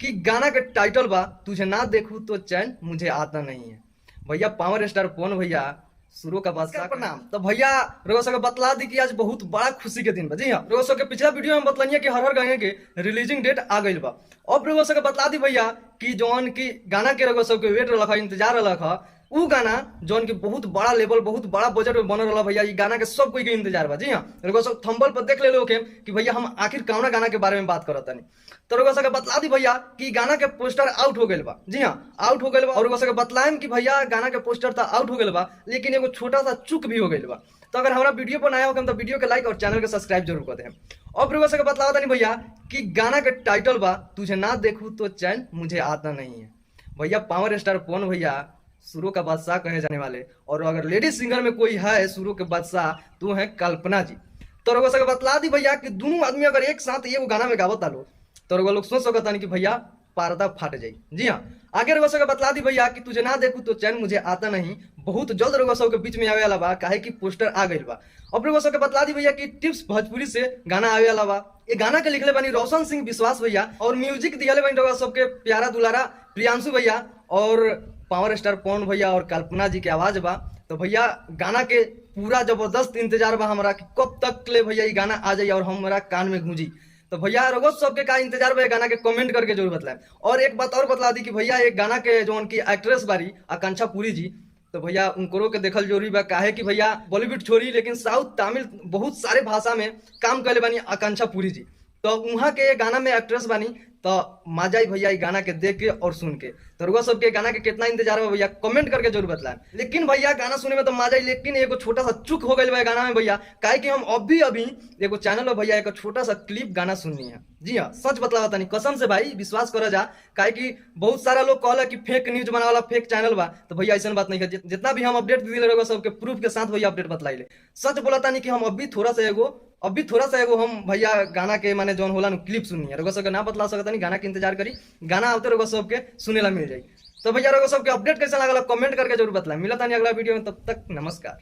कि गाना के टाइटल बा तुझे ना देखूं तो चैन मुझे आता नहीं है। भैया पावर स्टार पवन भैया शुरू का बादशाह प्रणाम। तो भैया रोगो सबके बतला दी कि आज बहुत बड़ा खुशी के दिन बा। जी हाँ, रोगो सबके पिछला वीडियो में बतलानिया कि हर गाने के रिलीजिंग डेट आ गई बा। अब रोगो सबके बतला दी भैया कि जौन की गाना के रोगो सबके वेट रखा इंतजार रखा उ गाना जौन की बहुत बड़ा लेवल बहुत बड़ा बजट में बनल रहा भैया। ये गाना के सब कोई के इंतजार बा। जी हाँ, रोगो सब थंबल पर देख ले लो कि भैया हम आखिर कौना गाना के बारे में बात करत तानी। तो रोगो सबके बतला दी भैया कि गाना के पोस्टर आउट हो गइल बा। जी हाँ, आउट हो गइल बा। और रोगो सबके बतलाएम कि भैया गाना के पोस्टर तो आउट हो गइल बा, लेकिन एगो छोटा सा चूक भी हो गइल बा। तो अगर हमारा वीडियो पर नया होगा तो वीडियो के लाइक और चैनल के सब्सक्राइब जरूर कर दें। अब रोगो सबके बतलावा तानी भैया कि गाना के टाइटल बा तुझे ना देखूं तो चैन मुझे आता नहीं है। भैया पावर स्टार पवन भैया शुरू का बादशाह कहे जाने वाले, और अगर लेडीज सिंगर में कोई है शुरू के बादशाह तो है कल्पना जी। तो रोगो सबके बतला दी भैया कि दोनों आदमी अगर एक साथ ये गाना में गावत आलो तो रोगो लोग सोच सकता नहीं कि भैया पर्दा फाट जाई। जी हाँ, आगे रोगो सबके बतला दी भैया कि तुझे ना देखूं तो चैन मुझे आता नहीं बहुत जल्द रोगो सबके बीच में आवे वाला बा, काहे कि पोस्टर आ गइल बा। अब रोगो सबके बतला दी भैया कि टिप्स भोजपुरी से गाना आवे वाला बा। ये गाना के लिखले बानी रोशन सिंह विश्वास भैया, और म्यूजिक दियाले बानी रोगो सबके प्यारा दुलारा प्रियांशु भैया और पावर स्टार पवन भैया और कल्पना जी के आवाज बा। तो भैया गाना के पूरा जबरदस्त इंतजार बा हमारा कि कब तक ले भैया ये गाना आ जाए और हमारा कान में गूंजी। तो भैया रोगो सबके का इंतजार बा गाना के कमेंट करके जरूर बताएं। और एक बात और बतला दी कि भैया एक गाना के जो उनकी एक्ट्रेस बारी आकांक्षा पुरी जी, तो भैया उनको के देखल जरूरी बा, काहे कि भैया बॉलीवुड छोड़ी लेकिन साउथ तमिल बहुत सारे भाषा में काम करे बानी आकांक्षा पुरी जी। तो वहाँ के गाना में एक्ट्रेस बानी, तो मजा आई भैया गाना के देख के और सुन के। तो रुआ सबके गाना के कितना इंतजार है भैया कमेंट करके जरूर बताएं। लेकिन भैया गाना सुने में तो मजा आई, लेकिन एगो छोटा सा चूक हो गई भाई गाना में भैया, काहे कि हम अभी एगो चैनल में भैया एक छोटा सा क्लिप गाना सुननी है। जी हाँ, सच बतला नहीं कसम से भाई विश्वास करा जा, काहे कि बहुत सारा लोग कहला कि फेक न्यूज बना वाला फेक चैनल बा। तो भैया ऐसा बात नहीं है, जितना भी हम अपडेट दिले रहोगे सबके प्रूफ के साथ भैया अपडेट बतलाइले। सच बोला नहीं कि हम अभी थोड़ा सा एगो हम भैया गाना के माने जौन होला क्लिप सुननी है, रगो सबके ना बतला सकता नहीं, गाना के इंतजार करी, गाना आते रगो सबके सुनेला मिल जाए। तो भैया रगो सबके अपडेट कैसा लागल कमेंट करके जरूर बतला। मिलता नहीं अगला वीडियो में, तब तक नमस्कार।